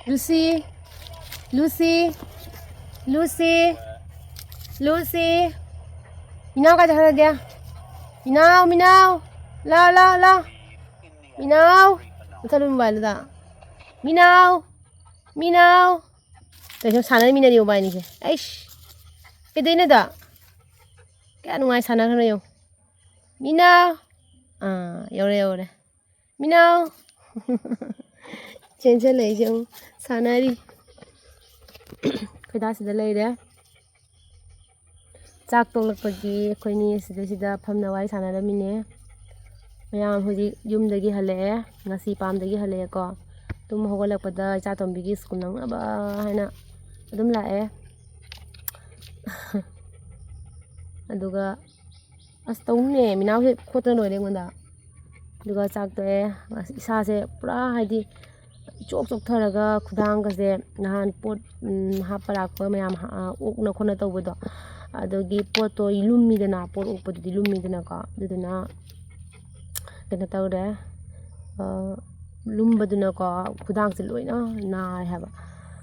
Lucy, Lucy, Lucy, Lucy. Minaw ka dyan kaya? Minaw, minaw. La. Minaw. Masalo mo ba ito? Minaw. Kasi sana mina niyo ba niya? Aish. Kaya na da. Kaya ano nga sana ka na yun? Minaw. Yore. Minaw. Change lay yung sanari. Kaya sida lay de. Chak toglakpagi akhoi sida phamnawai sanarami mayam huji yumdagi hale ngasi pamdagi hale ko tum hogolakpada cha tombigi school nangnaba haina adum lae aduga astawne minaw he khotna loire ngonda aduga chak to isa se pura haidi chok tharaga khudang ga se nahan pot haparakpa mayam okna khona tawbodo adogi poto ilumidana pot okpadi lumidana ka duduna kena tawre lumbaduna ka khudang se loina na haba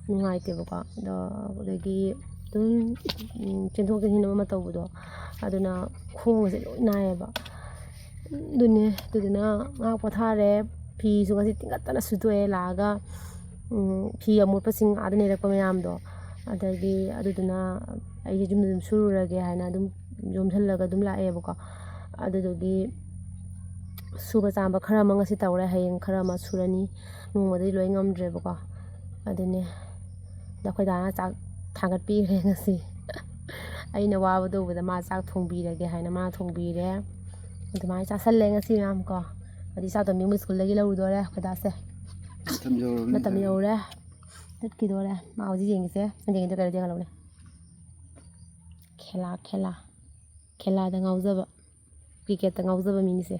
nungai te ba do adogi dum chenthok ke hinama tawbodo aduna khong se loina haba duduna nga pothare phi su ngasi tingatana sudoe laga phi amut pasing adane rakpa mayam do adagi aduduna ai jum dum sururage haina dum jomthallaga dum lae bako adudogi suba chamba khara ma ngasi tawre hayeng khara ma surani nungmadi loi ngamdre bako adune da khoida chak thangat pi re ngasi aina wabu do bada ma chak thongbi rage haina ma thongbi re adumai cha salle ngasi ram ko adi sa to mi school lagi lawu do re khoida se matam yore tat ki do re ma oji jeng se jeng de kare jeng lawu खेला दा ngaujaba cricket da ngaujaba mini se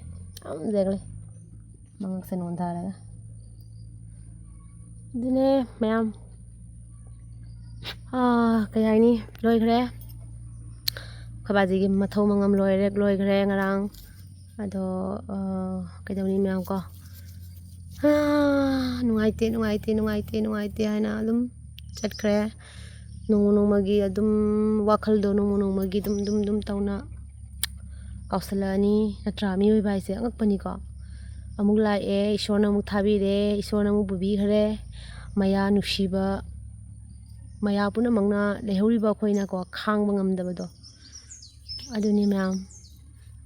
am jegle mangak se non thara dine mayam kaya ni loi gre khabaji gi mathau mangam loi gre ngarang ado kaidawni mayam ko nungaite haina alum chat gre nung magi adum wakhal do nung magi dum tauna kausalani natra mi oi bai se angak pani ko amuk lai ishorna muk thabi re ishorna muk bubi khare maya nusiba maya puna mangna lehori ba khoina ko khang bangam da do aduni myam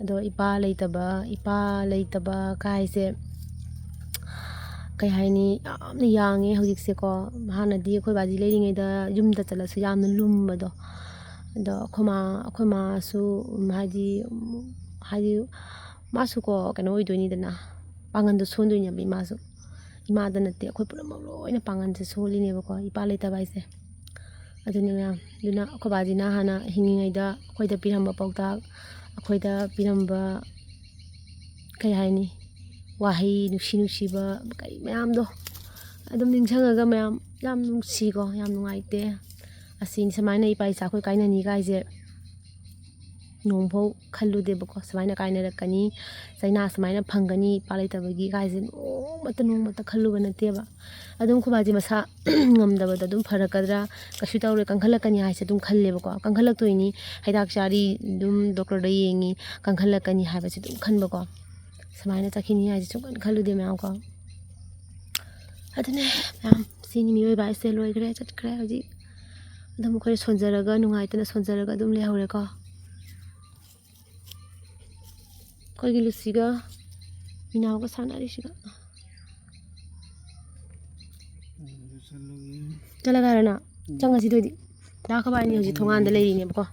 ado ipa leitaba kai se kai haini amni yange hojik se ko hanadi khoi baji leiringai da yumda chala su yamna lumba do khoma su haji masu ko kano oidoni dana pangan do sondoi nya bi masu ima da natte khoi pura loina pangan se soli ne ba ko ipa leita bai se aduni myam duna khoi baji na hana hingingai da khoi da piramba pauta khoi da piramba kai haini wahi nusiba kai mayam do adum ningsangaga mayam yam nungsi ko yam nungaite asin samaina ipai sa khoi kaina ni gai je nongpho khallude bako samaina kaina rakani saina samaina phangani palai tabagi gai je nongmata khalluba nate ba adum khubaji masa ngamdaba da dum pharakadra kasu tawre kangkhalakani haise dum khalle bako kangkhalak toini haidak chari dum doctor da yengi kangkhalakani haibase dum khanba ko samaina takhini haise chungkan khallude mayam ko adune mayam sini mi oi bai se loi gre chat gre hoji adum khoi sonjaraga nungaitana sonjaraga dum le hore ko khoi gilusiga minaw ko sanari siga chala garana changa si dodi da ka bai ni hoji thongan da leiri ne bako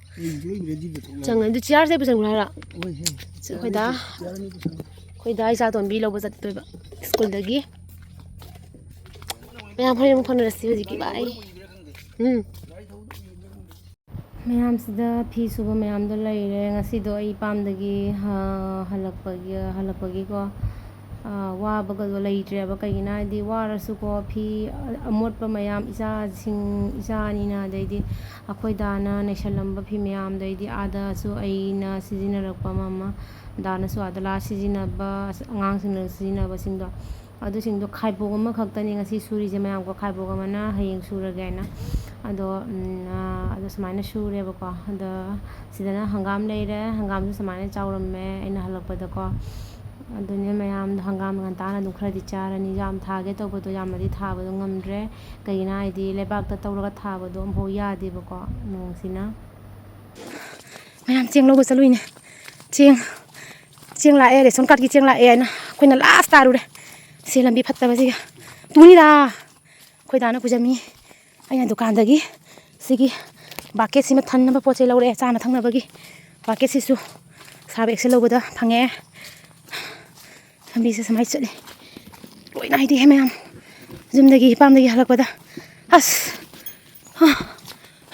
changa du chair se pusan gura khoi da isa ton bi lo ba jat toiba school dagi mayam phone phone rasi hoji ki bai mayam sida phi suba mayam do leire ngasi do ai pam dagi halakpagi ko wa bagal do leitre ba kaina di warasu ko phi amotpa mayam isa ni na deidi akhoi dana neshalamba phi mayam deidi ada su aina sizina rakpa mama dana su adala sizina ba angang sing na sizina ba sing do ꯑꯗꯨꯁꯤꯡꯗꯣ ꯈꯥꯏꯕꯣꯛ ꯑꯃꯈꯛꯇꯅꯤ ꯉꯁꯤ ꯁꯨꯔꯤꯁꯦ ꯃꯌꯥꯝꯀꯣ ꯈꯥꯏꯕꯣꯛ ꯑꯃꯅ ꯍꯌꯦꯡ ꯁꯨꯔꯒꯦ ꯍꯥꯏꯅ ꯑꯗꯣ ꯁꯨꯃꯥꯏꯅ ꯁꯨꯔꯦꯕꯀꯣ ꯑꯗ ꯁꯤꯗꯅ ꯍꯪꯒꯥꯝ ꯂꯩꯔꯦ ꯍꯪꯒꯥꯝꯁꯨ ꯁꯨꯃꯥꯏꯅ ꯆꯥꯎꯔꯝꯃꯦ ꯑꯩꯅ ꯍꯜꯂꯛꯄꯗꯀꯣ ꯑꯗꯨꯅꯦ ꯃꯌꯥꯝꯗꯣ ꯍꯪꯒꯥꯝ ꯉꯟꯇꯥꯅ ꯑꯗꯨꯝ ꯈꯔꯗꯤ ꯆꯥꯔꯅꯤ ꯌꯥꯝ ꯊꯥꯒꯦ ꯇꯧꯕꯗꯣ ꯌꯥꯝꯅꯗꯤ ꯊꯥꯕꯗꯣ ꯉꯝꯗ꯭ꯔꯦ ꯀꯩꯒꯤꯅꯣ ꯍꯥꯏꯗꯤ ꯂꯩꯕꯥꯛꯇ ꯇꯧꯔꯒ ꯊꯥꯕꯗꯣ ꯑꯃꯐꯥꯎ ꯌꯥꯗꯦꯕꯀꯣ ꯅꯣꯡꯁꯤꯅ ꯃꯌꯥꯝ ꯆꯦꯡ ꯂꯧꯕ ꯆꯠꯂꯨꯏꯅꯦ ꯆꯦꯡ ꯂꯥꯛꯑꯦ ꯔꯦꯁꯟ ꯀꯥꯔꯠꯀꯤ ꯆꯦꯡ ꯂꯥꯛꯑꯦ ꯍꯥꯏꯅ ꯑꯩꯈꯣꯏꯅ ꯂꯥꯁ ꯇꯥꯔꯨꯔꯦ ꯁꯤ ꯂꯝꯕꯤ ꯐꯠꯇꯕꯁꯤꯒ ꯄꯨꯅꯤꯗ ꯑꯩꯈꯣꯏ ꯗꯥꯅ ꯄꯨꯖꯝꯃꯤ ꯑꯩꯅ ꯗꯨꯀꯥꯟꯗꯒꯤ ꯁꯤꯒꯤ ꯕꯥꯀꯦꯠꯁꯤꯃ ꯊꯟꯅꯕ ꯄꯣꯠ ꯆꯩ ꯂꯧꯔꯛꯑꯦ ꯆꯥꯅ ꯊꯛꯅꯕꯒꯤ ꯕꯥꯀꯦꯠꯁꯤꯁꯨ ꯁꯥꯔꯞ ꯑꯦꯛꯁꯦꯜ ꯂꯧꯕꯗ ꯐꯪꯉꯛꯑꯦ ꯂꯝꯕꯤꯁꯦ ꯁꯨꯃꯥꯏꯅ ꯆꯠꯂꯤ ꯂꯣꯏꯅ ꯍꯥꯏꯗꯤꯍꯦ ꯃꯌꯥꯝ ꯌꯨꯝꯗꯒꯤ ꯏꯄꯥꯝꯗꯒꯤ ꯍꯜꯂꯛꯄꯗ ꯑꯁ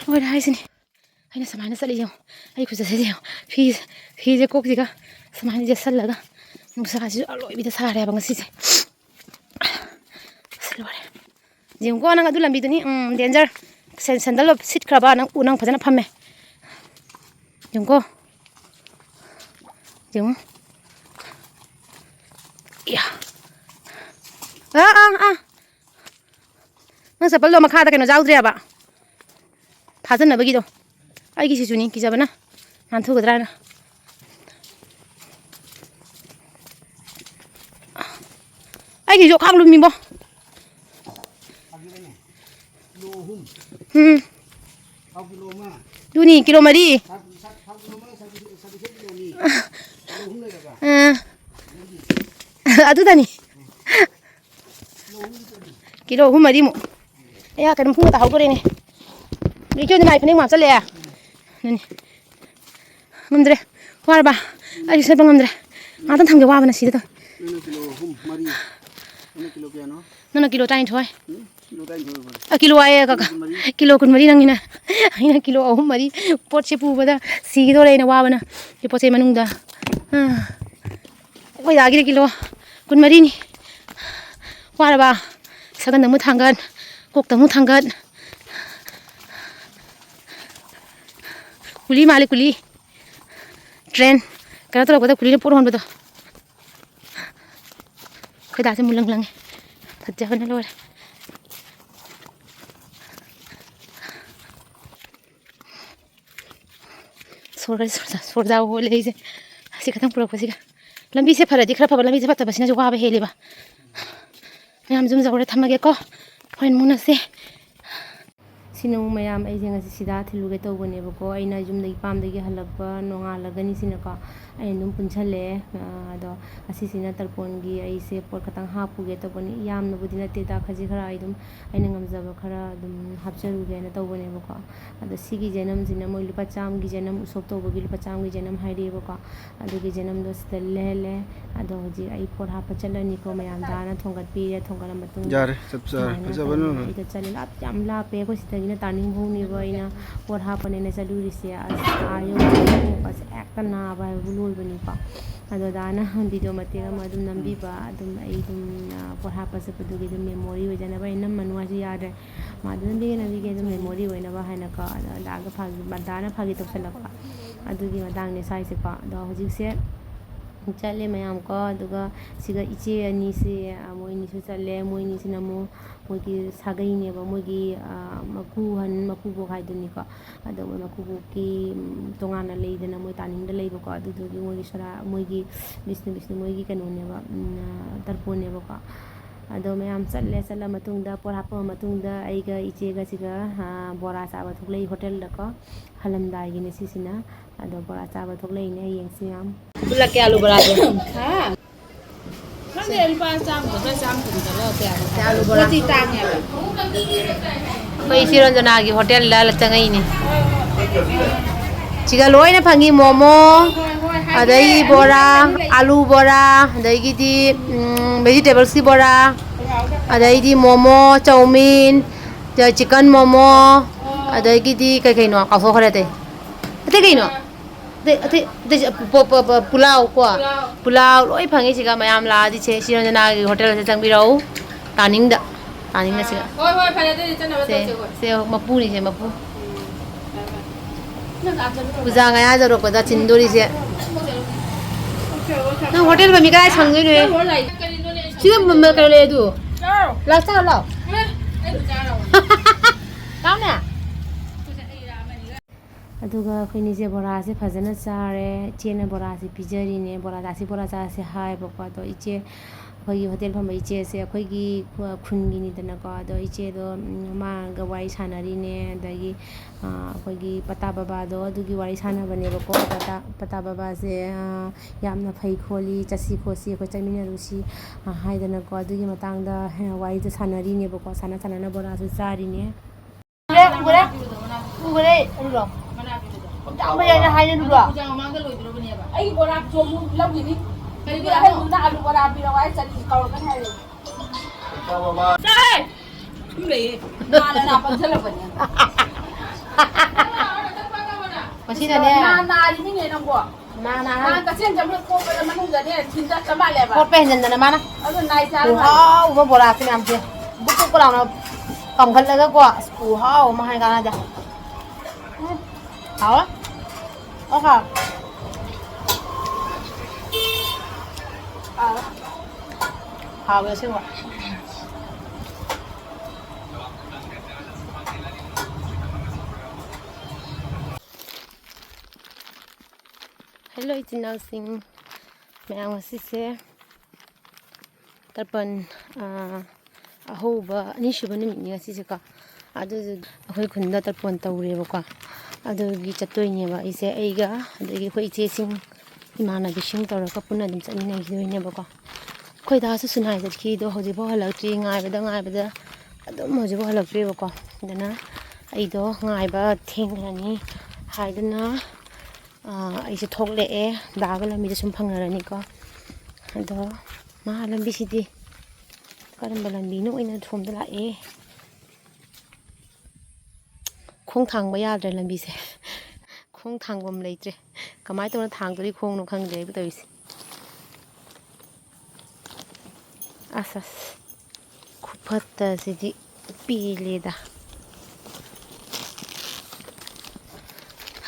ꯂꯣꯏꯔꯦ ꯍꯥꯏꯁꯤꯅꯤ ꯑꯩꯅ ꯁꯨꯃꯥꯏꯅ ꯆꯠꯂꯤ ꯌꯦꯡꯉꯣ ꯑꯩ ꯈꯨꯆꯠꯁꯤꯗꯤ ꯌꯦꯡꯉꯣ ꯐꯤꯁꯦ ꯀꯣꯛꯁꯤꯒ ꯁꯨꯃꯥꯏꯅ ꯌꯦꯠꯁꯜꯂꯒ ꯅꯨꯡꯁꯥꯁꯤꯁꯨ ꯑꯔꯣꯏꯕꯤꯗ ꯁꯥꯔꯦꯕ ꯉꯁꯤꯁꯦ ꯑꯁ ꯂꯣꯏꯔꯦ ꯌꯦꯡꯉꯨꯀꯣ ꯅꯪ ꯑꯗꯨ ꯂꯝꯕꯤꯗꯨꯅꯤ ꯗꯦꯟꯖꯔ ꯁꯦꯟꯗꯜ ꯁꯤꯠꯈ꯭ꯔꯕ ꯅꯪ ꯐꯖꯅ ꯐꯝꯃꯦ ꯌꯦꯡꯉꯨꯀꯣ ꯌꯦꯡꯉꯣ ꯏꯌꯥ ꯅꯪ ꯆꯄꯜꯗꯣ ꯃꯈꯥꯗ ꯀꯩꯅꯣ ꯌꯥꯎꯗ꯭ꯔꯦꯕ ꯐꯥꯖꯟꯅꯕꯒꯤꯗꯣ ꯑꯩꯒꯤꯁꯤꯁꯨꯅꯤ ꯀꯤꯖꯕꯅ ꯅꯥꯟꯊꯨꯒꯗ꯭ꯔꯥꯅ ꯑꯩꯒꯤ ꯌꯣꯛꯈꯥꯛ ꯂꯨꯝꯃꯤꯕꯣ ꯑꯗꯨꯅꯤ ꯀꯤꯂꯣ 4 ꯑꯗꯨꯗꯅꯤ ꯀꯤꯂꯣ 3 4 ꯑꯩ ꯀꯩꯅꯣ ꯐꯨꯡꯒ ꯇꯥꯍꯧꯗꯣꯔꯦꯅꯦ ꯏꯆꯣꯟꯗꯤ ꯃꯥꯏ ꯐꯅꯦꯛ ꯍꯥꯞꯆꯜꯂꯛꯑꯦ ꯑꯗꯨꯅꯤ ꯉꯝꯗ꯭ꯔꯦ ꯋꯥꯔꯕ ꯑꯩꯁꯨ ꯁꯦꯠꯄ ꯉꯝꯗ꯭ꯔꯦ ꯉꯥꯛꯇꯪ ꯊꯝꯒꯦ ꯋꯥꯕꯅ ꯁꯤꯗ ꯅꯪꯅ ꯀꯤꯂꯣ 3 4 ꯅꯪꯅ ꯀꯤꯂꯣ ꯀꯌꯥꯅꯣ ꯅꯪꯅ ꯀꯤꯂꯣ 12 ꯀꯤꯂꯣ ꯍꯥꯏꯌꯦ ꯀꯀꯥ ꯀꯤꯂꯣ 24 ꯅꯪꯒꯤꯅ ꯑꯩꯅ ꯀꯤꯂꯣ 3 4 ꯄꯣꯠꯁꯦ ꯄꯨꯕꯗ ꯁꯤꯒꯗꯣꯔꯦ ꯑꯩꯅ ꯋꯥꯕꯅ ꯁꯤ ꯄꯣꯠ ꯆꯩ ꯃꯅꯨꯡꯗ ꯑꯩꯈꯣꯏ ꯗꯥꯒꯤꯗꯤ ꯀꯤꯂꯣ 24ꯅꯤ ꯋꯥꯔꯕ ꯁꯒꯟꯗ ꯑꯃꯨꯛ ꯊꯥꯡꯒꯠ ꯀꯣꯛꯇ ꯑꯃꯨꯛ ꯊꯥꯡꯒꯠ ꯀꯨꯂꯤ ꯃꯥꯜꯂꯤ ꯀꯨꯂꯤ ꯇ꯭ꯔꯦꯟ ꯀꯩꯅꯣ ꯇꯧꯔꯛꯄꯗ ꯀꯨꯂꯤꯅ ꯄꯣꯠ ꯍꯣꯟꯕꯗꯣ ꯈꯣꯏꯗꯥꯁꯦ ꯃꯨꯜꯂꯪ ꯂꯪꯉꯦ ꯐꯖꯕꯅ ꯂꯣꯏꯔꯦ ꯁꯣꯔꯖꯥ ꯍꯣꯜꯂꯦ ꯑꯩꯁꯦ ꯑꯁꯤ ꯈꯛꯇꯪ ꯄꯨꯔꯛꯄꯁꯤꯒ ꯂꯝꯕꯤꯁꯦ ꯐꯔꯗꯤ ꯈꯔ ꯐꯕ ꯂꯝꯕꯤꯁꯦ ꯐꯠꯇꯕꯁꯤꯅꯁꯨ ꯋꯥꯕ ꯍꯦꯜꯂꯤꯕ ꯃꯌꯥꯝ ꯌꯨꯝ ꯌꯧꯔꯦ ꯊꯝꯃꯒꯦꯀꯣ ꯍꯣꯔꯦꯟ ꯃꯨꯟꯅꯁꯦ ꯁꯤꯅ ꯃꯌꯥꯝ ꯑꯩꯁꯦ ꯉꯁꯤ ꯁꯤꯗ ꯊꯤꯜꯂꯨꯒꯦ ꯇꯧꯕꯅꯦꯕꯀꯣ ꯑꯩꯅ ꯌꯨꯝꯗꯒꯤ ꯄꯥꯝꯗꯒꯤ ꯍꯜꯂꯛꯄ ꯅꯣꯡꯉꯥꯜꯂꯒꯅꯤ ꯁꯤꯅꯀꯣ ꯑꯩꯅ ꯑꯗꯨꯝ ꯄꯨꯟꯁꯜꯂꯛꯑꯦ ꯑꯗꯣ ꯑꯁꯤꯁꯤꯅ ꯇꯔꯄꯣꯟꯒꯤ ꯑꯩꯁꯦ ꯄꯣꯠ ꯈꯛꯇꯪ ꯍꯥꯞꯄꯨꯒꯦ ꯇꯧꯕꯅꯤ ꯌꯥꯝꯅꯕꯨꯗꯤ ꯅꯠꯇꯦꯗ ꯈꯖꯤꯛ ꯈꯔ ꯑꯩ ꯑꯗꯨꯝ ꯑꯩꯅ ꯉꯝꯖꯕ ꯈꯔ ꯑꯗꯨꯝ ꯍꯥꯞꯆꯔꯨꯒꯦꯅ ꯇꯧꯕꯅꯦꯕꯀꯣ ꯑꯗꯣ ꯁꯤꯒꯤ ꯖꯦꯅꯝꯁꯤꯅ ꯃꯣꯏ ꯂꯨꯄꯥ 100ꯒꯤ ꯖꯦꯅꯝ ꯎꯁꯣꯞ ꯇꯧꯕꯒꯤ ꯂꯨꯄꯥ 100ꯒꯤ ꯖꯦꯅꯝ ꯍꯥꯏꯔꯛꯑꯦꯕꯀꯣ ꯑꯗꯨꯒꯤ ꯖꯦꯅꯝꯗꯣ ꯁꯤꯗ ꯂꯩꯍꯜꯂꯦ ꯑꯗꯣ ꯍꯧꯖꯤꯛ ꯑꯩ ꯄꯣꯠ ꯍꯥꯞꯄ ꯆꯠꯂꯅꯤꯀꯣ ꯃꯌꯥꯝ ꯗꯥꯅ ꯊꯣꯡꯒꯠꯄꯤꯔꯦ ꯊꯣꯡꯒꯠꯂ ꯃꯇꯨꯡꯗ ꯌꯥꯔꯦ ꯆꯞ ꯆꯥꯔꯦ ꯐꯖꯕꯅ ꯑꯩꯗ ꯆꯠꯂꯦ ꯌꯥꯝ ꯂꯥꯞꯄꯦ ꯑꯩꯈꯣꯏ ꯁꯤꯗꯒꯤꯅ ꯇꯥꯅꯤꯡꯍꯧꯅꯦꯕ ꯑꯩꯅ ꯄꯣꯠ ꯍꯥꯞꯄꯅꯦꯅ ꯆꯠꯂꯨꯔꯤꯁꯦ ꯑꯁ ꯌꯧꯕꯁꯦ ꯍꯦꯛꯇ ꯅꯥꯕ ꯍꯥꯏꯕꯕꯨ ꯂꯣꯏꯕꯅꯤꯀꯣ ꯑꯗꯣ ꯗꯥꯅ ꯚꯤꯗꯤꯑꯣ ꯃꯇꯦꯛ ꯑꯃ ꯑꯗꯨꯝ ꯅꯝꯕꯤꯕ ꯑꯗꯨꯝ ꯑꯩ ꯑꯗꯨꯝ ꯄꯣꯠ ꯍꯥꯞꯄ ꯆꯠꯄꯗꯨꯒꯤ ꯑꯗꯨꯝ ꯃꯦꯃꯣꯔꯤ ꯑꯣꯏꯖꯅꯕ ꯑꯩ ꯅꯝꯃꯅꯨ ꯍꯥꯏꯁꯨ ꯌꯥꯗ꯭ꯔꯦ ꯃꯥꯗꯨ ꯅꯝꯕꯤꯒꯦ ꯑꯗꯨꯝ ꯃꯦꯃꯣꯔꯤ ꯑꯣꯏꯅꯕ ꯍꯥꯏꯅꯀꯣ ꯑꯗ ꯗꯥꯅ ꯐꯥꯒꯤ ꯇꯧꯁꯜꯂꯛꯄ ꯑꯗꯨꯒꯤ ꯃꯇꯥꯡꯅꯦ ꯁ꯭ꯋꯥꯏꯁꯦꯀꯣ ꯑꯗꯣ ꯍꯧꯖꯤꯛꯁꯦ ꯆꯠꯂꯦ ꯃꯌꯥꯝ ꯀꯣ ꯑꯗꯨꯒ ꯁꯤꯒ ꯏꯆꯦ ꯑꯅꯤꯁꯦ ꯃꯣꯏ ꯑꯅꯤꯁꯨ ꯆꯠꯂꯦ ꯃꯣꯏ ꯑꯅꯤꯁꯤꯅ ꯑꯃꯨꯛ ꯃꯣꯏꯒꯤ ꯁꯥꯒꯩꯅꯦꯕ ꯃꯣꯏꯒꯤ ꯃꯀꯨꯕꯣꯛ ꯍꯥꯏꯗꯨꯅꯤꯀꯣ ꯑꯗꯣ ꯃꯣꯏ ꯃꯀꯨꯕꯣꯛꯀꯤ ꯇꯣꯉꯥꯟꯅ ꯂꯩꯗꯅ ꯃꯣꯏ ꯇꯥꯅꯤꯡꯗ ꯂꯩꯕꯀꯣ ꯑꯗꯨꯗꯨꯒꯤ ꯃꯣꯏꯒꯤ ꯕꯤꯁꯅꯨ ꯃꯣꯏꯒꯤ ꯀꯩꯅꯣꯅꯦꯕ ꯇꯔꯄꯣꯟꯅꯦꯕꯀꯣ ꯑꯗꯣ ꯃꯌꯥꯝ ꯆꯠꯂ ꯃꯇꯨꯡꯗ ꯄꯣꯠ ꯍꯥꯞꯄ ꯃꯇꯨꯡꯗ ꯑꯩꯒ ꯏꯆꯦꯒꯁꯤꯒ ꯕꯣꯔꯥ ꯆꯥꯕ ꯊꯣꯛꯂꯛꯏ ꯍꯣꯇꯦꯜꯗꯀꯣ ꯍꯜꯂꯝꯗꯥꯏꯒꯤꯅꯦ ꯁꯤꯁꯤꯅ ꯑꯗꯣ ꯕꯣꯔꯥ ꯆꯥꯕ ꯊꯣꯛꯂꯛꯏꯅꯦ ꯍꯌꯦꯡꯁꯤ ꯌꯥꯝ ꯄꯨꯜꯂꯛꯀꯦ ꯑꯂꯨ ꯕꯣꯔꯥꯗꯣ ꯈꯪꯗꯦ ꯂꯨꯄꯥ ꯆꯥꯝꯃꯗ ꯆꯥꯝ ꯀꯨꯟ ꯆꯠꯂ ꯑꯂꯨ ꯕꯣꯔꯥ ꯄꯣꯠꯇꯤ ꯇꯥꯡꯉꯦꯕ ꯑꯩꯈꯣꯏ ꯏꯆꯦꯔꯟꯖꯅꯥꯒꯤ ꯍꯣꯇꯦꯜꯗ ꯆꯪꯉꯛꯏꯅꯦ ꯁꯤꯒ ꯂꯣꯏꯅ ꯐꯪꯉꯤ ꯃꯣꯃꯣ ꯍꯣꯏ ꯍꯥꯏꯒꯦ ꯑꯗꯩ ꯑꯅꯤ ꯕꯣꯔꯥ ꯂꯩ ꯑꯂꯨ ꯕꯣꯔꯥ ꯑꯗꯒꯤꯗꯤ ꯚꯦꯖꯤꯇꯦꯕꯜꯁꯀꯤ ꯕꯣꯔꯥ ꯑꯗꯩꯗꯤ ꯃꯣꯃꯣ ꯆꯧꯃꯤꯟ ꯆꯤꯛꯀꯟ ꯃꯣꯃꯣ ꯑꯗꯒꯤꯗꯤ ꯀꯩꯅꯣ ꯀꯥꯎꯊꯣꯛꯈ꯭ꯔꯦ ꯑꯇꯩ ꯀꯩꯅꯣ ꯄꯨꯂꯥꯎ ꯀꯣ ꯄꯨꯂꯥꯎ ꯂꯣꯏ ꯐꯪꯉꯤꯁꯤꯒ ꯃꯌꯥꯝ ꯂꯥꯛꯑꯗꯤ ꯁꯤꯔꯣꯟꯖꯅꯥꯒꯤ ꯍꯣꯇꯦꯜꯁꯦ ꯆꯪꯕꯤꯔꯛꯎ ꯇꯥꯅꯤꯡꯗ ꯁꯤꯒ ꯍꯣꯏ ꯐꯔꯦ ꯑꯗꯨꯗꯤ ꯆꯠꯅꯕ ꯇꯧꯁꯦ ꯍꯣꯏ ꯁꯦ ꯃꯄꯨꯅꯤꯁꯦ ꯃꯄꯨ ꯐꯔꯦ ꯄꯨꯖꯥ ꯉꯌꯥ ꯌꯧꯔꯛꯄꯗ ꯆꯤꯟꯗꯣꯔꯤꯁꯦ ꯅꯪ ꯍꯣꯇꯦꯜ ꯃꯃꯤ ꯀꯗꯥꯏ ꯁꯪꯗꯣꯏꯅꯣ 지금 뭐 그래도 라스타 라 다음에 ꯑꯗꯨꯒ ꯑꯩꯈꯣꯏꯅꯤꯁꯦ ꯕꯣꯔꯥꯁꯦ ꯐꯖꯅ ꯆꯥꯔꯦ ꯏꯆꯦꯅ ꯕꯣꯔꯥꯁꯦ ꯄꯤꯖꯔꯤꯅꯦ ꯕꯣꯔꯥ ꯆꯥꯁꯦ ꯍꯥꯏꯕꯀꯣ ꯑꯗꯣ ꯏꯆꯦ ꯑꯩꯈꯣꯏꯒꯤ ꯍꯣꯇꯦꯜ ꯐꯝꯕ ꯏꯆꯦꯁꯦ ꯑꯩꯈꯣꯏꯒꯤ ꯈꯨꯟꯒꯤꯅꯤꯗꯅꯀꯣ ꯑꯗꯣ ꯏꯆꯦꯗꯣ ꯃꯥꯒ ꯋꯥꯔꯤ ꯁꯥꯟꯅꯔꯤꯅꯦ ꯑꯗꯒꯤ ꯑꯩꯈꯣꯏꯒꯤ ꯄꯇꯥ ꯕꯕꯥꯗꯣ ꯑꯗꯨꯒꯤ ꯋꯥꯔꯤ ꯁꯥꯟꯅꯕꯅꯦꯕꯀꯣ ꯄꯇꯥ ꯕꯕꯥꯁꯦ ꯌꯥꯝꯅ ꯐꯩ ꯈꯣꯠꯂꯤ ꯆꯠꯁꯤ ꯈꯣꯠꯁꯤ ꯑꯩꯈꯣꯏ ꯆꯠꯃꯤꯟꯅꯔꯨꯁꯤ ꯍꯥꯏꯗꯅꯀꯣ ꯑꯗꯨꯒꯤ ꯃꯇꯥꯡꯗ ꯋꯥꯔꯤꯗꯣ ꯁꯥꯟꯅꯔꯤꯅꯦꯕꯀꯣ ꯁꯥꯟꯅ ꯕꯣꯔꯥꯁꯨ ꯆꯥꯔꯤꯅꯦ ꯎꯒꯔꯦ ꯑꯗꯨꯗꯣ ꯆꯥꯎꯕ ꯌꯥꯏꯅ ꯍꯥꯏꯅꯗꯨꯗꯣ ꯄꯨꯖꯥ ꯃꯃꯥꯡꯗ ꯂꯣꯏꯗ꯭ꯔꯕꯅꯦꯕ ꯑꯩ ꯕꯣꯔꯥꯁꯨ ꯑꯃꯨꯛ ꯂꯧꯈꯤꯅꯤ ꯀꯔꯤꯒꯤ ꯑꯍꯟꯗꯨꯅ ꯑꯂꯨ ꯕꯣꯔꯥ ꯄꯤꯔꯛꯑꯣ ꯍꯥꯏ ꯆꯠꯅꯤ ꯀꯧꯔꯛꯀꯅꯤ ꯍꯥꯏꯔꯦ ꯆꯥꯏ ꯁꯨꯝ ꯂꯩꯌꯦ ꯅꯥ ꯄꯪꯁꯜꯂꯛꯄꯅꯦ ꯃꯁꯤꯗꯅꯦ ꯅꯥꯔꯤꯃꯤꯅꯦ ꯅꯪꯕꯣ ꯅꯥ ꯀꯛꯆꯦꯡ ꯆꯪꯕ ꯀꯣꯠꯄꯗ ꯃꯅꯨꯡꯗꯅꯦ ꯊꯤꯟꯗ ꯆꯞ ꯃꯥꯜꯂꯦꯕ ꯀꯣꯠꯄ ꯍꯦꯟꯖꯟꯗꯅ ꯃꯥꯅ ꯑꯗꯨ ꯅꯥꯏ ꯆꯥꯔ ꯈꯨꯍꯥꯎꯕ ꯕꯣꯔꯥꯁꯦ ꯃꯌꯥꯝꯁꯦ ꯕꯨꯛ ꯕꯨꯛ ꯂꯥꯎꯅ ꯀꯝꯈꯠꯂꯒꯀꯣ ꯈꯨꯍꯥꯎ ꯑꯃ ꯍꯥꯏ ꯀꯥꯟꯅꯗꯦ ꯍꯥꯎ ꯍꯥꯎ 하고 세워. 헬로 이진아우싱 매양와시세 tarpon ahouba anishuba numitni ngasiseqa adu akhoi khunda tarpon tawrebako adugi chattoineba ise aiga adagi khoi ichesing imanabising tawraka punna dum chaninagidoinebako khoi dasu sunai jatki do hojibo halakti ngaibada adum hojibo halakrebako dana aido ngaiba thengrani haidana aise thokle'e daga lamida sum phangnarani ko ado मा लंबीसिदी करंबा लंबीनो ओइना थोमदा लाए खोंग थांबा याद्रे लंबीसे खोंग थांबम लेत्रे कमाय तोना थांगदरी खोंगनो खंगदे बतइसे असस खुफत्ता सिदी पीलेदा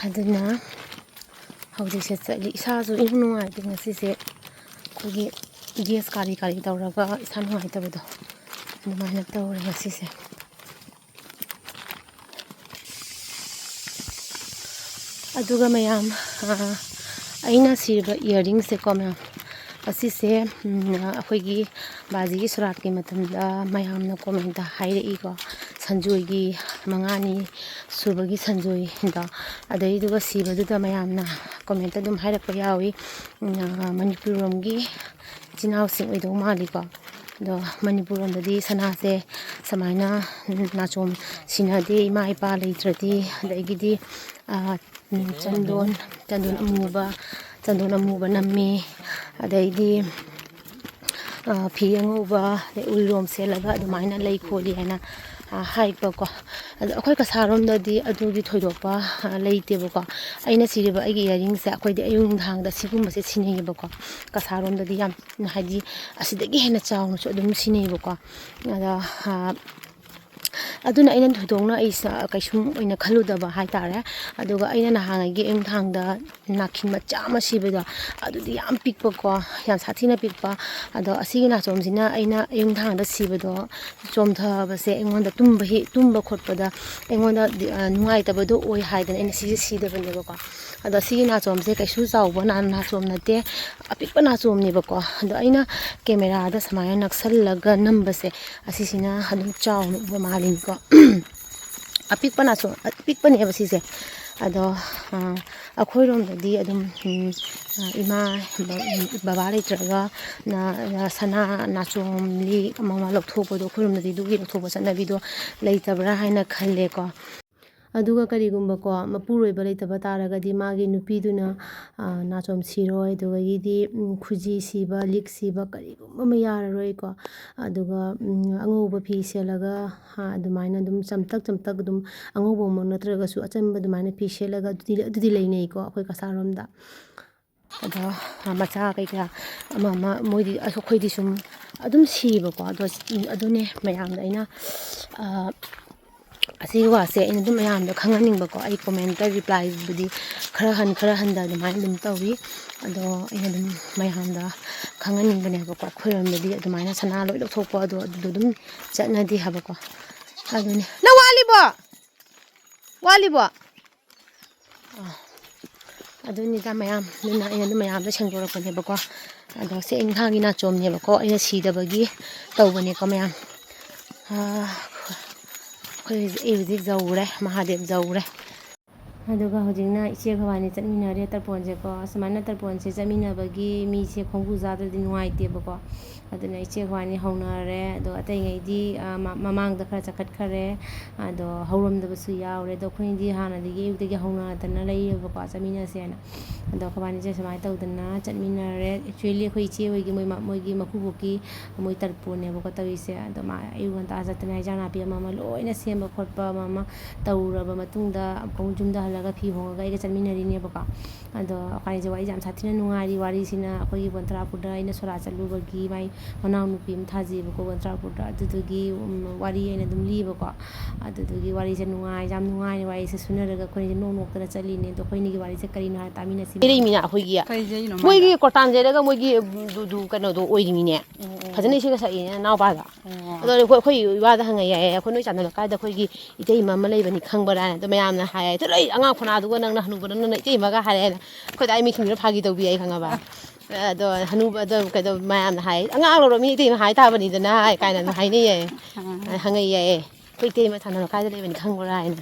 अदुना हौजिसे चली इसाजु इनुनुआइ ngasiसे खोगी gas ꯀꯥꯔꯤ ꯇꯧꯔꯒ ꯏꯁꯥ ꯅꯨꯡꯉꯥꯏꯇꯕꯗꯣ ꯑꯗꯨꯃꯥꯏꯅ ꯇꯧꯔꯦ ꯉꯁꯤꯁꯦ ꯑꯗꯨꯒ ꯃꯌꯥꯝ ꯑꯩꯅ ꯁꯤꯔꯤꯕ ꯏꯌꯔꯔꯤꯡꯁꯦ ꯀꯣ ꯃꯌꯥꯝ ꯑꯁꯤꯁꯦ ꯑꯩꯈꯣꯏꯒꯤ ꯕꯥꯖꯤꯒꯤ ꯁꯣꯔꯥꯠꯀꯤ ꯃꯇꯝꯗ ꯃꯌꯥꯝꯅ ꯀꯣꯃꯦꯟꯇ ꯍꯥꯏꯔꯛꯏꯀꯣ ꯁꯟꯖꯣꯏꯒꯤ ꯃꯉꯥꯅꯤ ꯁꯨꯕꯒꯤ ꯁꯟꯖꯣꯏꯗꯣ ꯑꯗꯩꯗꯨꯒ ꯁꯤꯕꯗꯨꯗ ꯃꯌꯥꯝꯅ ꯀꯣꯃꯦꯟꯇ ꯑꯗꯨꯝ ꯍꯥꯏꯔꯛꯄ ꯌꯥꯎꯏ ꯃꯅꯤꯄꯨꯔ ꯔꯣꯝꯒꯤ ꯏꯆꯤꯟꯅꯥꯎꯁꯤꯡ ꯑꯣꯏꯗꯧ ꯃꯥꯜꯂꯤꯀꯣ ꯑꯗꯣ ꯃꯅꯤꯄꯨꯔ ꯂꯣꯝꯗꯗꯤ ꯁꯅꯥꯁꯦ ꯁꯨꯃꯥꯏꯅ ꯅꯥꯆꯣꯝ ꯁꯤꯟꯅꯗꯦ ꯏꯃꯥ ꯏꯄꯥ ꯂꯩꯇ꯭ꯔꯗꯤ ꯑꯗꯒꯤꯗꯤ ꯆꯟꯗꯣꯟ ꯑꯃꯨꯕ ꯅꯝꯃꯤ ꯑꯗꯩꯗꯤ ꯐꯤ ꯑꯉꯧꯕ ꯎꯔꯤꯔꯣꯝ ꯁꯦꯠꯂꯒ ꯑꯗꯨꯃꯥꯏꯅ ꯂꯩ ꯈꯣꯠꯂꯤ ꯍꯥꯏꯅ ꯍꯥꯏꯕꯀꯣ ꯑꯗꯣ ꯑꯩꯈꯣꯏ ꯀꯁꯥꯔꯣꯝꯗꯗꯤ ꯑꯗꯨꯒꯤ ꯊꯣꯏꯗꯣꯛꯄ ꯂꯩꯇꯦꯕꯀꯣ ꯑꯩꯅ ꯁꯤꯔꯤꯕ ꯑꯩꯒꯤ ꯏꯌꯔꯔꯤꯡꯁꯦ ꯑꯩꯈꯣꯏꯗꯤ ꯑꯌꯨꯛ ꯅꯨꯡꯗꯥꯡꯗ ꯁꯤꯒꯨꯝꯕꯁꯦ ꯁꯤꯟꯅꯩꯌꯦꯕꯀꯣ ꯀꯁꯥꯔꯣꯝꯗꯗꯤ ꯌꯥꯝ ꯍꯥꯏꯗꯤ ꯑꯁꯤꯗꯒꯤ ꯍꯦꯟꯅ ꯆꯥꯎꯅꯁꯨ ꯑꯗꯨꯝ ꯁꯤꯟꯅꯩꯌꯦꯕꯀꯣ ꯑꯗ ꯑꯗꯨꯅ ꯑꯩꯅ ꯊꯣꯏꯗꯣꯛꯅ ꯑꯩꯁ ꯀꯩꯁꯨꯝ ꯑꯣꯏꯅ ꯈꯜꯂꯨꯗꯕ ꯍꯥꯏꯇꯥꯔꯦ ꯑꯗꯨꯒ ꯑꯩꯅ ꯅꯍꯥꯟꯉꯩꯒꯤ ꯑꯌꯨꯛꯊꯥꯡꯗ ꯅꯥꯈꯤꯟ ꯃꯆꯥ ꯑꯃ ꯁꯤꯕꯗꯣ ꯑꯗꯨꯗꯤ ꯌꯥꯝ ꯄꯤꯛꯄꯀꯣ ꯌꯥꯝ ꯁꯥꯊꯤꯅ ꯄꯤꯛꯄ ꯑꯗꯣ ꯑꯁꯤꯒꯤ ꯅꯥꯆꯣꯝꯁꯤꯅ ꯑꯩꯅ ꯑꯌꯨꯛꯊꯥꯡꯗ ꯁꯤꯕꯗꯣ ꯆꯣꯝꯊꯕꯁꯦ ꯑꯩꯉꯣꯟꯗ ꯇꯨꯝꯕ ꯈꯣꯠꯄꯗ ꯑꯩꯉꯣꯟꯗ ꯅꯨꯡꯉꯥꯏꯇꯕꯗꯣ ꯑꯣꯏ ꯍꯥꯏꯗꯅ ꯑꯩꯅ ꯁꯤꯁꯦ ꯁꯤꯗꯕꯅꯦꯕꯀꯣ ꯑꯗꯣ ꯁꯤꯒꯤ ꯅꯥꯆꯣꯝꯁꯦ ꯀꯩꯁꯨ ꯆꯥꯎꯕ ꯅꯥꯆꯣꯝ ꯅꯠꯇꯦ ꯑꯄꯤꯛꯄ ꯅꯥꯆꯣꯝꯅꯦꯕꯀꯣ ꯑꯗꯣ ꯑꯩꯅ ꯀꯦꯃꯦꯔꯥꯗ ꯁꯨꯃꯥꯏꯅ ꯅꯛꯁꯜꯂꯒ ꯅꯝꯕꯁꯦ ꯑꯁꯤꯁꯤꯅ ꯑꯗꯨꯝ ꯆꯥꯎꯅ ꯎꯕ ꯃꯥꯜꯂꯤꯅꯤꯀꯣ ꯑꯄꯤꯛꯄ ꯅꯥꯆꯣꯝ ꯑꯄꯤꯛꯄꯅꯦꯕ ꯁꯤꯁꯦ ꯑꯗꯣ ꯑꯩꯈꯣꯏꯔꯣꯝꯗꯗꯤ ꯑꯗꯨꯝ ꯏꯃꯥ ꯕꯕꯥ ꯂꯩꯇ꯭ꯔꯒ ꯁꯅꯥ ꯅꯥꯆꯣꯝ ꯂꯤꯛ ꯑꯃ ꯂꯧꯊꯣꯛꯄꯗꯣ ꯑꯩꯈꯣꯏꯔꯣꯝꯗꯗꯤ ꯑꯗꯨꯒꯤ ꯂꯧꯊꯣꯛꯄ ꯆꯠꯅꯕꯤꯗꯣ ꯂꯩꯇꯕ꯭ꯔꯥ ꯍꯥꯏꯅ ꯈꯜꯂꯦꯀꯣ ꯑꯗꯨꯒ ꯀꯔꯤꯒꯨꯝꯕꯀꯣ ꯃꯄꯨꯔꯣꯏꯕ ꯂꯩꯇꯕ ꯇꯥꯔꯒꯗꯤ ꯃꯥꯒꯤ ꯅꯨꯄꯤꯗꯨꯅ ꯅꯥꯆꯣꯝ ꯁꯤꯔꯣꯏ ꯑꯗꯨꯗꯒꯤꯗꯤ ꯈꯨꯖꯤ ꯁꯤꯕ ꯂꯤꯛ ꯁꯤꯕ ꯀꯔꯤꯒꯨꯝꯕ ꯑꯃ ꯌꯥꯔꯔꯣꯏꯀꯣ ꯑꯗꯨꯒ ꯑꯉꯧꯕ ꯐꯤ ꯁꯦꯠꯂꯒ ꯑꯗꯨꯃꯥꯏꯅ ꯑꯗꯨꯝ ꯆꯝꯇꯛ ꯑꯗꯨꯝ ꯑꯉꯧꯕꯃꯛ ꯅꯠꯇ꯭ꯔꯒꯁꯨ ꯑꯆꯝꯕ ꯑꯗꯨꯃꯥꯏꯅ ꯐꯤ ꯁꯦꯠꯂꯒ ꯑꯗꯨꯗꯤ ꯂꯩꯅꯩꯀꯣ ꯑꯩꯈꯣই ꯀꯁꯥꯔꯣꯝꯗ ꯑꯗꯣ ꯃꯆꯥ ꯀꯩꯀꯥ ꯑꯃ ꯃꯣꯏꯗꯤ ꯑꯩꯈꯣꯏꯗꯤ ꯁꯨꯝ ꯑꯗꯨꯝ ꯁꯤꯕꯀꯣ ꯑꯗꯣ ꯑꯗꯨꯅꯦ ꯃꯌꯥꯝꯗ ꯑꯩꯅ ꯑꯁꯤꯒꯤ ꯋꯥꯁꯦ ꯑꯩꯅ ꯑꯗꯨꯝ ꯃꯌꯥꯝꯗ ꯈꯪꯍꯟꯅꯤꯡꯕꯀꯣ ꯑꯩ ꯀꯣꯃꯦꯟꯇ ꯔꯤꯄ꯭ꯂꯥꯏꯕꯨꯗꯤ ꯈꯔ ꯍꯟꯗ ꯑꯗꯨꯃꯥꯏꯅ ꯑꯗꯨꯝ ꯇꯧꯋꯤ ꯑꯗꯣ ꯑꯩꯅ ꯑꯗꯨꯝ ꯃꯌꯥꯝꯗ ꯈꯪꯍꯟꯅꯤꯡꯕꯅꯦꯕꯀꯣ ꯑꯩꯈꯣꯏꯔꯣꯝꯗꯗꯤ ꯑꯗꯨꯃꯥꯏꯅ ꯁꯅꯥ ꯂꯣꯏ ꯂꯧꯊꯣꯛꯄ ꯑꯗꯣ ꯑꯗꯨꯗꯣ ꯑꯗꯨꯝ ꯆꯠꯅꯗꯦ ꯍꯥꯏꯕꯀꯣ ꯑꯗꯨꯅꯦ ꯅꯪ ꯋꯥꯠꯂꯤꯕꯣ ꯑꯗꯨꯅꯤꯗ ꯃꯌꯥꯝ ꯑꯗꯨꯅ ꯑꯩꯅ ꯑꯗꯨꯝ ꯃꯌꯥꯝꯗ ꯁꯦꯡꯗꯣꯔꯛꯄꯅꯦꯕꯀꯣ ꯑꯗꯣ ꯁꯤ ꯏꯪꯈꯥꯡꯒꯤ ꯅꯥꯆꯣꯝꯅꯦꯕꯀꯣ ꯑꯩꯅ ꯁꯤꯗꯕꯒꯤ ꯇꯧꯕꯅꯦꯀꯣ ꯃꯌꯥꯝ ꯑꯩꯈꯣꯏ ꯍꯧꯖꯤꯛ ꯌꯧꯔꯦ ꯃꯍꯥꯗꯦꯕ ꯌꯧꯔꯦ ꯑꯗꯨꯒ ꯍꯧꯖꯤꯛꯅ ꯏꯆꯦ ꯈꯣꯏꯕꯥꯅꯤ ꯆꯠꯃꯤꯟꯅꯔꯦ ꯇꯔꯄꯣꯟꯁꯦꯀꯣ ꯁꯨꯃꯥꯏꯅ ꯇꯔꯄꯣꯟꯁꯦ ꯆꯠꯃꯤꯟꯅꯕꯒꯤ ꯃꯤꯁꯦ ꯈꯣꯡꯕꯨ ꯆꯥꯗ꯭ꯔꯗꯤ ꯅꯨꯡꯉꯥꯏꯇꯦꯕꯀꯣ ꯑꯗꯨꯅ ꯏꯆꯦ ꯈꯣꯏꯕꯥꯅꯤ ꯍꯧꯅꯔꯦ ꯑꯗꯣ ꯑꯇꯩꯉꯩꯗꯤ ꯃꯃꯥꯡꯗ ꯈꯔ ꯆꯠꯈꯠꯈꯔꯦ ꯑꯗꯣ ꯍꯧꯔꯝꯗꯕꯁꯨ ꯌꯥꯎꯔꯦ ꯑꯗꯣ ꯑꯩꯈꯣꯏꯗꯤ ꯍꯥꯟꯅꯗꯒꯤ ꯑꯌꯨꯛꯇꯒꯤ ꯍꯧꯅꯗꯅ ꯂꯩꯌꯦꯕꯀꯣ ꯆꯠꯃꯤꯟꯅꯁꯦꯅ ꯑꯗꯣ ꯈꯣꯏꯕꯥꯅꯤꯁꯦ ꯁꯨꯃꯥꯏꯅ ꯇꯧꯗꯅ ꯆꯠꯃꯤꯟꯅꯔꯦ ꯑꯦꯛꯆꯨꯋꯦꯂꯤ ꯑꯩꯈꯣꯏ ꯏꯆꯦ ꯍꯣꯏꯒꯤ ꯃꯣꯏꯒꯤ ꯃꯀꯨꯕꯣꯛꯀꯤ ꯃꯣꯏ ꯇꯔꯄꯣꯟꯅꯦꯕꯀꯣ ꯇꯧꯔꯤꯁꯦ ꯑꯗꯣ ꯑꯌꯨꯛ ꯉꯟꯇꯥ ꯆꯠꯇꯅ ꯍꯤꯟꯖꯥꯡ ꯅꯥꯄꯤ ꯑꯃ ꯂꯣꯏꯅ ꯁꯦꯝꯕ ꯈꯣꯠꯄ ꯑꯃ ꯇꯧꯔꯕ ꯃꯇꯨꯡꯗ ꯑꯃꯨꯛ ꯌꯨꯝꯗ ꯍꯜꯂꯒ ꯐꯤ ꯍꯣꯡꯉꯒ ꯑꯩꯒ ꯆꯠꯃꯤꯟꯅꯔꯤꯅꯦꯕꯀꯣ ꯑꯗꯣ ꯑꯩꯈꯣꯏꯁꯦ ꯋꯥꯔꯤꯁꯦ ꯌꯥꯝ ꯁꯥꯊꯤꯅ ꯅꯨꯡꯉꯥꯏꯔꯤ ꯋꯥꯔꯤꯁꯤꯅ ꯑꯩꯈꯣꯏꯒꯤ ꯕꯣꯟꯇ꯭ꯔꯥꯄꯨꯔꯗ ꯑꯩꯅ ꯁꯣꯔꯥ ꯆꯠꯂꯨꯕꯒꯤ ꯃꯥꯏ ꯃꯅꯥꯎꯅꯨꯄꯤ ꯑꯃ ꯊꯥꯖꯩꯕꯀꯣ ꯕꯣꯟꯇ꯭ꯔꯥꯄꯨꯔꯗ ꯑꯗꯨꯗꯨꯒꯤ ꯋꯥꯔꯤ ꯑꯩꯅ ꯑꯗꯨꯝ ꯂꯤꯕꯀꯣ ꯑꯗꯨꯗꯨꯒꯤ ꯋꯥꯔꯤꯁꯦ ꯌꯥꯝ ꯅꯨꯡꯉꯥꯏꯅ ꯋꯥꯔꯤꯁꯦ ꯁꯨꯅꯔꯒ ꯑꯩꯈꯣꯏꯁꯦ ꯅꯣꯛꯇꯅ ꯆꯠꯂꯤꯅꯦ ꯑꯗꯣ ꯑꯩꯈꯣꯏꯅꯤꯒꯤ ꯋꯥꯔꯤꯁꯦ ꯀꯔꯤꯅꯣ ꯍꯥꯏꯔ ꯇꯥꯃꯤꯟꯅꯁꯤ ꯂꯩꯃꯤꯅ ꯑꯩꯈꯣꯏꯒꯤ ꯃꯣꯏꯒꯤ ꯀꯣꯔꯇꯥꯟꯖꯦꯔꯒ ꯃꯣꯏꯒꯤ ꯀꯩꯅꯣꯗꯣ ꯑꯣꯏꯔꯤꯃꯤꯅꯦ ꯐꯖꯅ ꯏꯁꯩꯒ ꯁꯛꯏꯅꯦ ꯅꯅꯥꯎꯄꯥꯗ ꯑꯗꯣ ꯑꯩꯈꯣꯏ ꯏꯋꯥꯗ ꯍꯪꯉ ꯌꯥꯏꯌꯦ ꯑꯩꯈꯣꯏ ꯅꯣꯏ ꯆꯥꯟꯅꯕ ꯀꯥꯏꯗ ꯑꯩꯈꯣꯏꯒꯤ ꯏꯇꯩꯃ ꯑꯃ ꯂꯩꯕꯅꯤ ꯈꯪꯕ꯭ꯔꯥ ꯍꯥꯏꯅ ꯑꯗꯣ ꯃꯌꯥꯝꯅ ꯍꯥꯏꯌꯦ ꯑꯗꯣ ꯑꯩ ꯑꯉꯥꯡ ꯐꯅꯥꯗꯨꯒ ꯅꯪꯅ ꯍꯅꯨꯕ ꯅꯪꯅ ꯏꯇꯩꯃꯒ ꯍꯥꯏꯔꯛꯑꯦꯅ ꯑꯩꯈꯣꯏꯗ ꯑꯩ ꯃꯤꯁꯤꯡꯗꯨꯅ ꯐꯥꯒꯤ ꯇꯧꯕꯤ ꯑꯩ ꯈꯪꯉꯕ ꯑꯗꯣ ꯍꯅꯨꯕꯗꯣ ꯀꯩꯗꯧ ꯃꯌꯥꯝꯅ ꯍꯥꯏ ꯑꯉꯥꯡ ꯂꯧꯔ ꯃꯤ ꯏꯇꯩꯃ ꯍꯥꯏ ꯇꯥꯕꯅꯤꯗꯅ ꯍꯥꯏ ꯀꯥꯏꯅ ꯑꯗꯨꯝ ꯍꯥꯏꯅꯩꯌꯦ ꯍꯪꯉꯛꯏ ꯌꯥꯏꯌꯦ ꯑꯩꯈꯣꯏ ꯏꯇꯩꯃ ꯊꯥꯅꯕ ꯀꯥꯏꯗ ꯂꯩꯕꯅꯤ ꯈꯪꯕ꯭ꯔꯥ ꯍꯥꯏꯅ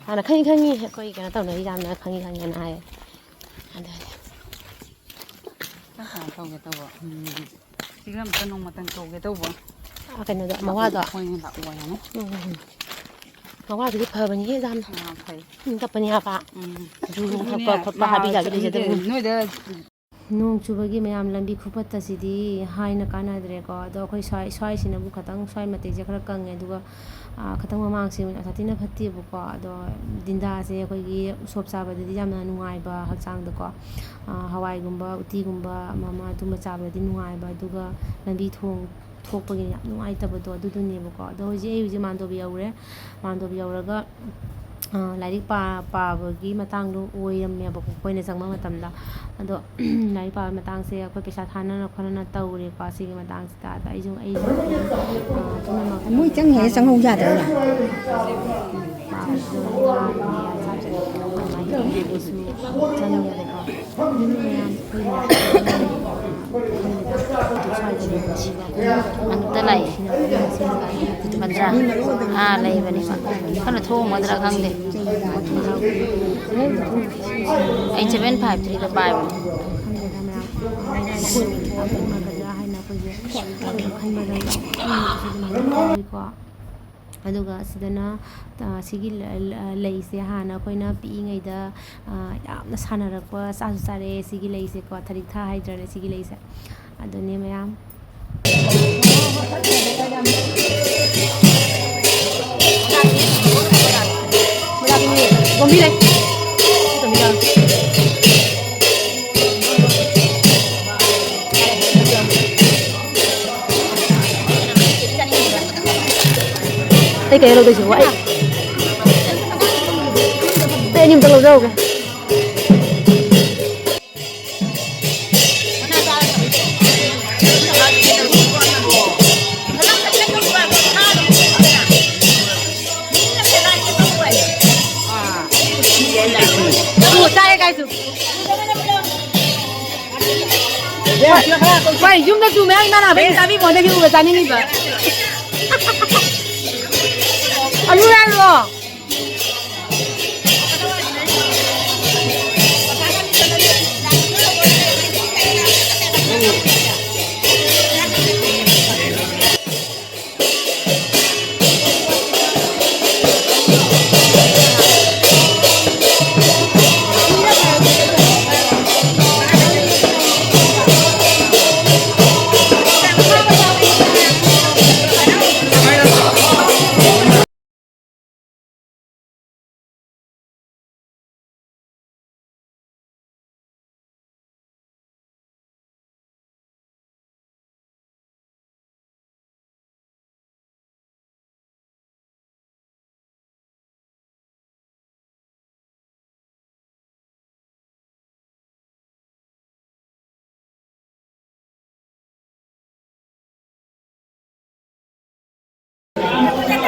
ꯍꯥꯟꯅ ꯈꯪꯉꯤ ꯑꯩꯈꯣꯏ ꯀꯩꯅꯣ ꯇꯧꯅꯔꯤ ꯌꯥꯝꯅ ꯈꯪꯉꯦꯅ ꯍꯥꯏꯌꯦ ꯑꯗꯨꯅꯤ ꯀꯩꯅꯣ ꯇꯧꯒꯦ ꯇꯧꯕ ꯁꯤꯒ ꯑꯝꯇ ꯅꯣꯡꯃꯇꯪ ꯇꯧꯒꯦ ꯇꯧꯕ ꯀꯩꯅꯣꯗꯣ ꯃꯋꯥꯗꯣ ꯂꯥꯛꯑꯣ ꯍꯥꯏꯅ ꯃꯋꯥꯗꯨꯗꯤ ꯐꯕꯅꯤꯍꯦ ꯌꯥꯝꯅ ꯐꯩ ꯇꯞꯄꯅꯤ ꯍꯥꯏꯕ ꯖꯨ ꯑꯗꯨꯅꯦ ꯊꯛꯄ ꯈꯣꯠꯄ ꯍꯥꯕꯤ ꯆꯥꯕꯤ ꯆꯠꯂꯤꯁꯦ ꯂꯩꯖꯗꯕꯅꯤ ꯅꯣꯏꯗ ꯅꯣꯡ ꯆꯨꯕꯒꯤ ꯃꯌꯥꯝ ꯂꯝꯕꯤ ꯈꯨꯐꯠꯇꯁꯤꯗꯤ ꯍꯥꯏꯅ ꯀꯥꯟꯅꯗ꯭ꯔꯦꯀꯣ ꯑꯗꯣ ꯑꯩꯈꯣꯏ ꯁ꯭ꯋꯥꯏꯁꯤꯅꯕꯨ ꯈꯇꯪ ꯁ꯭ꯋꯥꯏ ꯃꯇꯦꯛꯁꯦ ꯈꯔ ꯀꯪꯉꯦ ꯑꯗꯨꯒ ꯈꯇꯪ ꯃꯃꯥꯡꯁꯦ ꯌꯥꯝ ꯁꯥꯊꯤꯅ ꯐꯠꯇꯦꯕꯀꯣ ꯑꯗꯣ ꯗꯤꯟꯗꯥꯁꯦ ꯑꯩꯈꯣꯏꯒꯤ ꯎꯁꯣꯞ ꯆꯥꯕꯗꯗꯤ ꯌꯥꯝꯅ ꯅꯨꯡꯉꯥꯏꯕ ꯍꯛꯆꯥꯡꯗꯀꯣ ꯍꯋꯥꯏꯒꯨꯝꯕ ꯎꯇꯤꯒꯨꯝꯕ ꯑꯃ ꯑꯗꯨꯝꯕ ꯆꯥꯕꯗꯗꯤ ꯅꯨꯡꯉꯥꯏꯕ ꯑꯗꯨꯒ ꯂꯝꯕꯤ ꯊꯣꯛꯄꯒꯤ ꯌꯥꯝ ꯅꯨꯡꯉꯥꯏꯇꯕꯗꯣ ꯑꯗꯨꯗꯨꯅꯦꯕꯀꯣ ꯑꯗꯣ ꯑꯩ ꯍꯧꯖꯤꯛ ꯃꯥꯟꯗꯣꯞ ꯌꯧꯔꯦ ꯃꯥꯟꯗꯣꯞ ꯌꯧꯔꯒ ꯂꯥꯏꯔꯤꯛ ꯄꯥꯕꯒꯤ ꯃꯇꯥꯡꯗꯣ ꯑꯣꯏꯔꯝꯃꯦꯕꯀꯣ ꯑꯩꯈꯣꯏꯅ ꯆꯪꯕ ꯃꯇꯝꯗ ꯑꯗꯣ ꯂꯥꯏꯔꯤꯛ ꯄꯥꯕ ꯃꯇꯥꯡꯁꯦ ꯑꯩꯈꯣꯏ ꯄꯩꯁꯥ ꯊꯥꯅꯅ ꯈꯣꯠꯅꯅ ꯇꯧꯔꯦꯀꯣ ꯁꯤꯒꯤ ꯃꯇꯥꯡꯁꯤꯗ ꯑꯗ ꯑꯩꯁꯨ ꯄꯨꯝꯅꯃꯛ ꯃꯣꯏ ꯆꯪꯉꯦ ꯆꯪꯍꯧ ꯌꯥꯗ꯭ꯔꯥ ꯄꯥꯕꯁꯤꯗ ꯋꯥꯔꯦ ꯍꯥꯏꯁꯦ ꯑꯗꯨꯃꯥꯏꯅ ꯇꯧꯗꯅ ꯑꯩꯁꯨ ꯆꯪꯉꯦꯕꯀꯣ ꯑꯗꯨꯅ ꯃꯌꯥꯝ ꯑꯩꯈꯣꯏ ꯈꯪꯗꯦꯗ ꯑꯗꯨ ꯁ꯭ꯋꯥꯏꯗ ꯂꯩꯕꯁꯤꯡꯁꯤꯀꯣ ꯑꯝꯇ ꯑꯩꯈꯣꯏꯅ ꯂꯥꯛꯑꯦ ꯅꯨꯡꯁꯤꯅꯕꯒꯤ ꯃꯁꯦꯟꯒ ꯄꯟꯗ꯭ꯔꯥ ꯂꯩꯕꯅꯦꯕ ꯀꯟꯅ ꯊꯣꯡꯒꯗ꯭ꯔꯥ ꯈꯪꯗꯦ ꯑꯩ 753ꯗ ꯄꯥꯏꯕꯅꯦ ꯈꯪꯗꯦꯗ ꯃꯌꯥꯝ ꯂꯩꯔꯥꯏꯒꯤ ꯌꯥꯝ ꯇꯧꯅꯒꯗ꯭ꯔꯥ ꯍꯥꯏꯅ ꯑꯩꯈꯣꯏꯁꯦ ꯈꯟꯕꯗ ꯌꯥꯝ ꯄꯨꯛꯅꯤꯡꯗꯁꯨ ꯑꯗꯨꯃꯥꯏꯅ ꯐꯥꯎꯏꯀꯣ ꯑꯗꯨꯒ ꯁꯤꯗꯅ ꯁꯤꯒꯤ ꯂꯩꯁꯦ ꯍꯥꯟꯅ ꯑꯩꯈꯣꯏꯅ ꯄꯤꯛꯏꯉꯩꯗ ꯌꯥꯝꯅ ꯁꯥꯟꯅꯔꯛꯄ ꯆꯥꯁꯨ ꯆꯥꯔꯛꯑꯦ ꯁꯤꯒꯤ ꯂꯩꯁꯦꯀꯣ ꯊꯔꯤꯛꯊꯥ ꯍꯥꯏꯗ꯭ꯔꯅꯦ ꯁꯤꯒꯤ ꯂꯩꯁꯦ ꯑꯗꯨꯅꯦ ꯃꯌꯥꯝ ꯇꯣꯝꯕꯤ ꯂꯩ ꯇꯣꯝꯕꯤ ꯌꯥꯎ ꯑꯩ ꯀꯩ ꯂꯧꯗꯣꯏꯁꯤꯕꯣ ꯑꯩ ꯑꯅꯤ ꯑꯝꯇ ꯂꯧꯖꯍꯧꯒꯦ ꯆꯥꯏꯑꯦ ꯀꯥꯏꯁꯨ ꯍꯣꯏ ꯌꯨꯝꯗꯁꯨ ꯃꯌꯥꯝ ꯏꯃꯥꯟꯅꯕ ꯆꯥꯕꯤꯕꯣꯟꯗꯒꯤ ꯎꯕ ꯆꯥꯅꯤꯡꯉꯤꯕ ꯑꯂꯨ ꯌꯥꯜꯂꯣ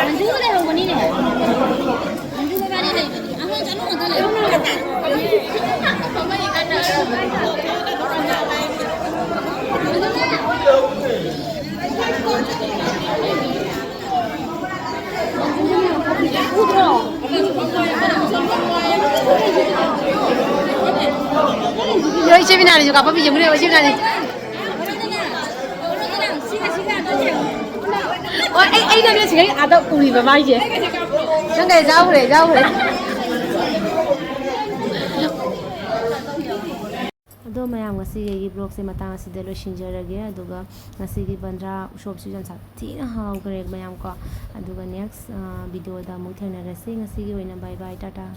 만두가 내려온 거니네. 만두가 많이 내려오니. 아무 자lu 못 여기 재미나네 저 가빠 비좀 그래 재미나네. ai đâu chỉ cái động cùng gì mà mai chứ trong này rau này ꯑꯗꯣ ꯃꯌꯥꯝ ꯉꯁꯤꯒꯤ ꯕ꯭ꯂꯣꯒꯁꯦ ꯃꯇꯥꯡ ꯑꯁꯤꯗ ꯂꯣꯏꯁꯤꯟꯖꯔꯒꯦ ꯑꯗꯨꯒ ꯉꯁꯤꯒꯤ ꯕꯟꯗ꯭ꯔꯥ ꯎꯁꯣꯞꯁꯨ ꯌꯥꯝ ꯁꯥꯊꯤꯅ ꯍꯥꯎꯈ꯭ꯔꯦ ꯃꯌꯥꯝ ꯀꯣ ꯑꯗꯨꯒ ꯅꯦꯛꯁ ꯚꯤꯗꯤꯑꯣꯗ ꯑꯃꯨꯛ ꯊꯦꯡꯅꯔꯁꯤ ꯉꯁꯤꯒꯤ ꯑꯣꯏꯅ ꯕꯥꯏ ꯕꯥꯏ ꯇꯥꯇꯥ